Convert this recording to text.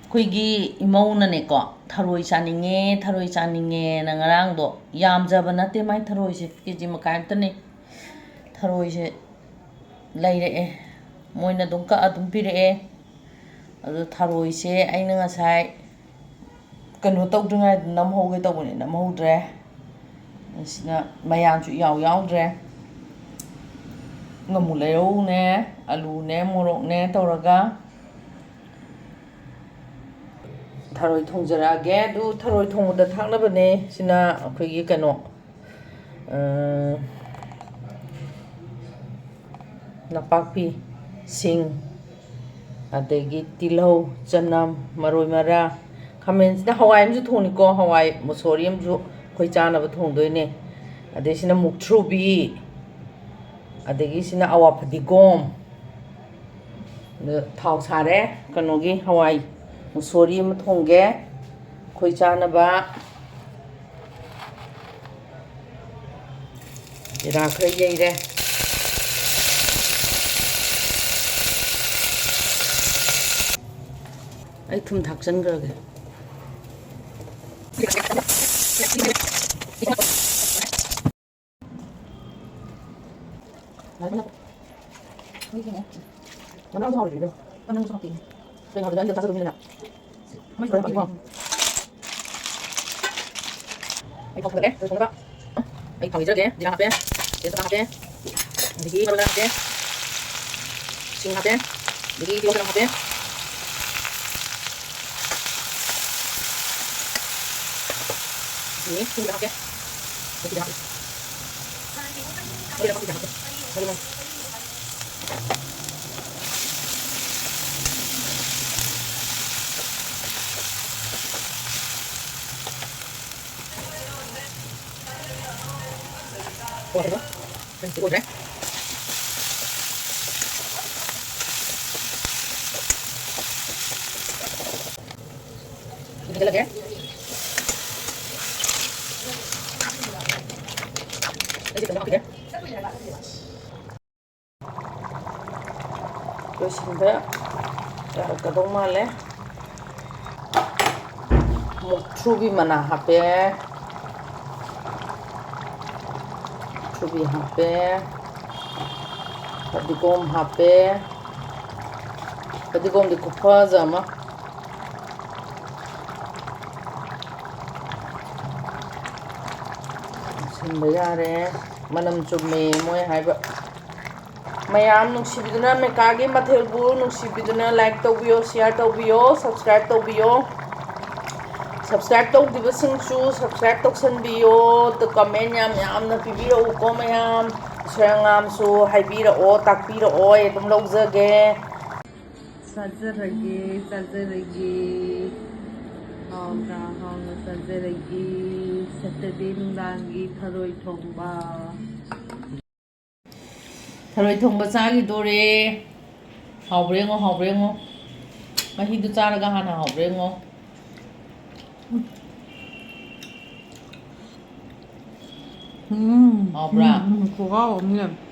ꯑꯩꯈꯣꯏꯒꯤ ꯏꯃꯧꯅꯅꯦꯀꯣ ꯊꯔꯣꯏ ꯆꯥꯅꯤꯡꯉꯦꯅ ꯉꯔꯥꯡꯗꯣ ꯌꯥꯝꯖꯕ ꯅꯠꯇꯦ ꯃꯥꯏ ꯊꯔꯣꯏꯁꯦ ꯀꯦꯖꯤ ꯃꯈꯥꯏ ꯑꯝꯇꯅꯦ ꯊꯔꯣꯏꯁꯦ ꯂꯩꯔꯛꯑꯦ ꯃꯣꯏꯅ ꯑꯗꯨꯝ ꯀꯛꯑ ꯑꯗꯨꯝ ꯄꯤꯔꯛꯑꯦ ꯑꯗꯣ ꯊꯔꯣꯏꯁꯦ ꯑꯩꯅ ꯉꯁꯥꯏ ꯀꯩꯅꯣ ꯇꯧꯗ꯭ꯔꯤꯉꯩꯗ ꯅꯝꯍꯧꯒꯦ ꯇꯧꯕꯅꯦ ꯅꯝꯍꯧꯗ꯭ꯔꯦ ꯑꯁꯤꯅ ꯃꯌꯥꯝꯁꯨ ꯏꯌꯥꯎ ꯌꯥꯎꯗ꯭ꯔꯦ ꯉꯥꯃꯨ ꯂꯩꯔꯧꯅꯦ ꯑꯂꯨꯅꯦ ꯃꯣꯔꯣꯛꯅꯦ ꯇꯧꯔꯒ ꯊꯔꯣꯏ ꯊꯣꯡꯖꯔꯛꯑꯒꯦ ꯑꯗꯨ ꯊꯔꯣꯏ ꯊꯣꯡꯕꯗ ꯊꯥꯛꯅꯕꯅꯦ ꯁꯤꯅ ꯑꯩꯈꯣꯏꯒꯤ ꯀꯩꯅꯣ ꯅꯄꯥꯛꯄꯤ ꯁꯤꯡ ꯑꯗꯒꯤ ꯇꯤꯜꯍꯧ ꯆꯅꯝ ꯃꯔꯣꯏ ꯃꯔꯥ ꯈꯥꯃꯦꯟꯁꯤꯅ ꯍꯋꯥꯏ ꯑꯃꯁꯨ ꯊꯣꯡꯅꯤꯀꯣ ꯍꯋꯥꯏ ꯃꯨꯁꯣꯔꯤ ꯑꯃꯁꯨ ꯑꯩꯈꯣꯏ ꯆꯥꯅꯕ ꯊꯣꯡꯗꯣꯏꯅꯦ ꯑꯗꯩ ꯁꯤꯅ ꯃꯨꯛꯊ꯭ꯔꯨꯕꯤ ꯑꯗꯒꯤ ꯁꯤꯅ ꯑꯋꯥ ꯐꯗꯤꯒꯣꯝ ꯊꯥꯎ ꯁꯥꯔꯦ ꯀꯩꯅꯣꯒꯤ ꯍꯋꯥꯏ ꯃꯨꯁꯣꯔꯤ ꯑꯃ ꯊꯣꯡꯒꯦ ꯑꯩꯈꯣꯏ ꯆꯥꯅꯕ ꯖꯤꯔꯥ ꯈꯔ ꯌꯩꯔꯦ ꯑꯩ ꯊꯨꯝ ꯊꯥꯛꯆꯟꯈ꯭ꯔꯒꯦ ꯑꯩ ꯊꯥꯎ ꯊꯣꯡꯒꯦ ꯑꯩ ꯊꯥꯎ ꯍꯩꯖꯔꯒꯦ ꯖꯤꯔꯥ ꯍꯥꯞꯄꯦ ꯇꯦꯖꯄꯇꯥ ꯍꯥꯞꯄꯦ ꯑꯗꯒꯤ ꯃꯔꯣꯏ ꯍꯥꯞꯄꯦ ꯁꯤꯡ ꯍꯥꯞꯄꯦ ꯑꯗꯒꯤ ꯇꯤꯜꯍꯧ ꯆꯅꯝ ꯍꯥꯞꯄꯦ ini tunggu hapnya tidak habis tidak habis bagaimana oh ada dan cukup deh ini lagi ya loisinda yarakadau male mukthrubi mana hape mukthrubi hape fadigom hape fadigom di kufaza ma sinda yare manam chumme moy haiba mayam nungsibiduna mekagi mathelbu nungsibiduna like tawbiyo share tawbiyo subscribe tawbiyo subscribe tawdibasingsu subscribe tawsanbiyo to comment yamna pibiro ko mayam sirangam su haibira o takpira o edum lawjage sajrage hauna sajrage Saturday nungdangi Tharoi Thongba Tharoi Thongba ꯆꯥꯒꯤꯗꯣꯔꯦ ꯍꯥꯎꯕ꯭ꯔꯦꯉꯣ ꯃꯍꯤꯗꯨ ꯆꯥꯔꯒ ꯍꯥꯟꯅ ꯍꯥꯎꯕ꯭ꯔꯦꯉꯣ ꯍꯥꯎꯕ꯭ꯔꯥ 고가워 없네